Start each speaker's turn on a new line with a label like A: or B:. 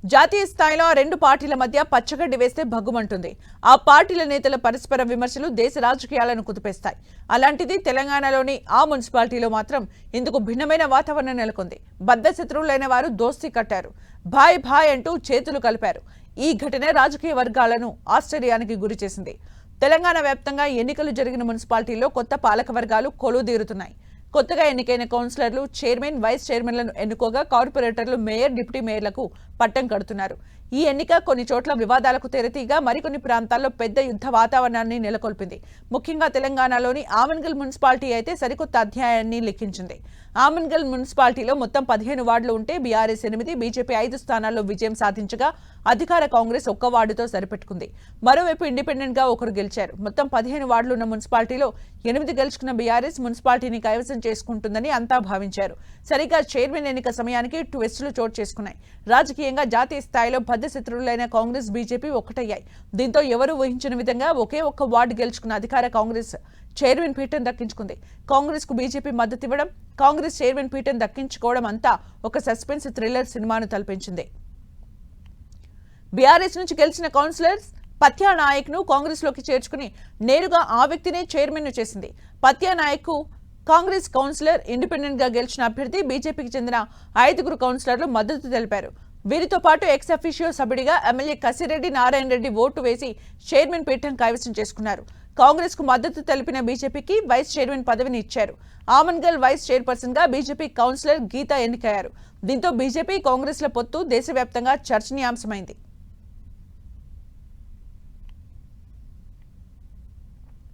A: జాతీయ స్థాయిలో రెండు పార్టీల మధ్య పచ్చగడ్డి వేస్తే భగ్గుమంటుంది. ఆ పార్టీల నేతల పరస్పర విమర్శలు దేశ రాజకీయాలను కుదిపేస్తాయి. అలాంటిది తెలంగాణలోని ఆ మున్సిపాలిటీలో మాత్రం ఇందుకు భిన్నమైన వాతావరణం నెలకొంది. బద్ద శత్రువులైన వారు దోస్తీ కట్టారు, భాయ్ భాయ్ అంటూ చేతులు కలిపారు. ఈ ఘటన రాజకీయ వర్గాలను ఆశ్చర్యానికి గురిచేసింది. తెలంగాణ వ్యాప్తంగా ఎన్నికలు జరిగిన మున్సిపాలిటీల్లో కొత్త పాలక వర్గాలు కొలువుదీరుతున్నాయి. కొత్తగా ఎన్నికైన కౌన్సిలర్లు చైర్మన్, వైస్ చైర్మన్లను ఎన్నుకోగా కార్పొరేటర్లు మేయర్, డిప్యూటీ మేయర్లకు పట్టం కడుతున్నారు. ఈ ఎన్నిక కొన్ని చోట్ల వివాదాలకు తెరతీగా మరికొన్ని ప్రాంతాల్లో పెద్ద యుద్ధ వాతావరణాన్ని నెలకొల్పింది. ముఖ్యంగా తెలంగాణలోని ఆమన్గల్ మున్సిపాలిటీ అయితే సరికొత్త అధ్యాయాన్ని లిఖించింది. ఆమన్గల్ మున్సిపాలిటీలో మొత్తం 15 వార్డులు ఉంటే బీఆర్ఎస్ 8, బీజేపీ 5 స్థానాల్లో విజయం సాధించగా అధికార కాంగ్రెస్ 1 వార్డుతో సరిపెట్టుకుంది. మరోవైపు ఇండిపెండెంట్ గా ఒకరు గెలిచారు. మొత్తం 15 వార్డులు ఉన్న మున్సిపాలిటీలో 8 గెలుచుకున్న బీఆర్ఎస్ మున్సిపాలిటీని కైవసం చేసుకుంటుందని అంతా భావించారు. సరిగ్గా చైర్మన్ ఎన్నిక సమయానికి ట్విస్టులు చోటు చేసుకున్నాయి. రాజకీయంగా జాతీయ స్థాయిలో బద్ద శత్రువులైన కాంగ్రెస్, బీజేపీ ఒక్కటయ్యాయి. దీంతో ఎవరూ ఊహించిన విధంగా ఒకే ఒక్క వార్డు గెలుచుకున్న అధికార కాంగ్రెస్ చైర్మన్ పీఠం దక్కించుకుంది. కాంగ్రెస్ కు బీజేపీ మద్దతు ఇవ్వడం, కాంగ్రెస్ చైర్మన్ పీఠం దక్కించుకోవడం అంతా ఒక సస్పెన్స్ థ్రిల్లర్ సినిమాను తలపించింది. బీఆర్ఎస్ నుంచి గెలిచిన కౌన్సిలర్స్ పత్యా నాయక్ ను కాంగ్రెస్ లోకి చేర్చుకుని నేరుగా ఆ వ్యక్తినే చైర్మన్ ను చేసింది. పత్యా నాయక్ కు కాంగ్రెస్ కౌన్సిలర్, ఇండిపెండెంట్ గా గెలిచిన అభ్యర్థి, బీజేపీకి చెందిన 5 కౌన్సిలర్లు మద్దతు తెలిపారు. వీరితో పాటు ఎక్స్ అఫీషియో సభ్యుడిగా ఎమ్మెల్యే కసిరెడ్డి నారాయణ రెడ్డి ఓటు వేసి చైర్మన్ పీఠం కైవసం చేసుకున్నారు. కాంగ్రెస్ కు మద్దతు తెలిపిన బీజేపీకి వైస్ చైర్మన్ పదవిని ఇచ్చారు. ఆమన్గల్ వైస్ చైర్పర్సన్ గా బీజేపీ కౌన్సిలర్ గీత ఎన్నికయ్యారు. దీంతో బీజేపీ, కాంగ్రెస్ల పొత్తు దేశవ్యాప్తంగా చర్చనీయాంశమైంది.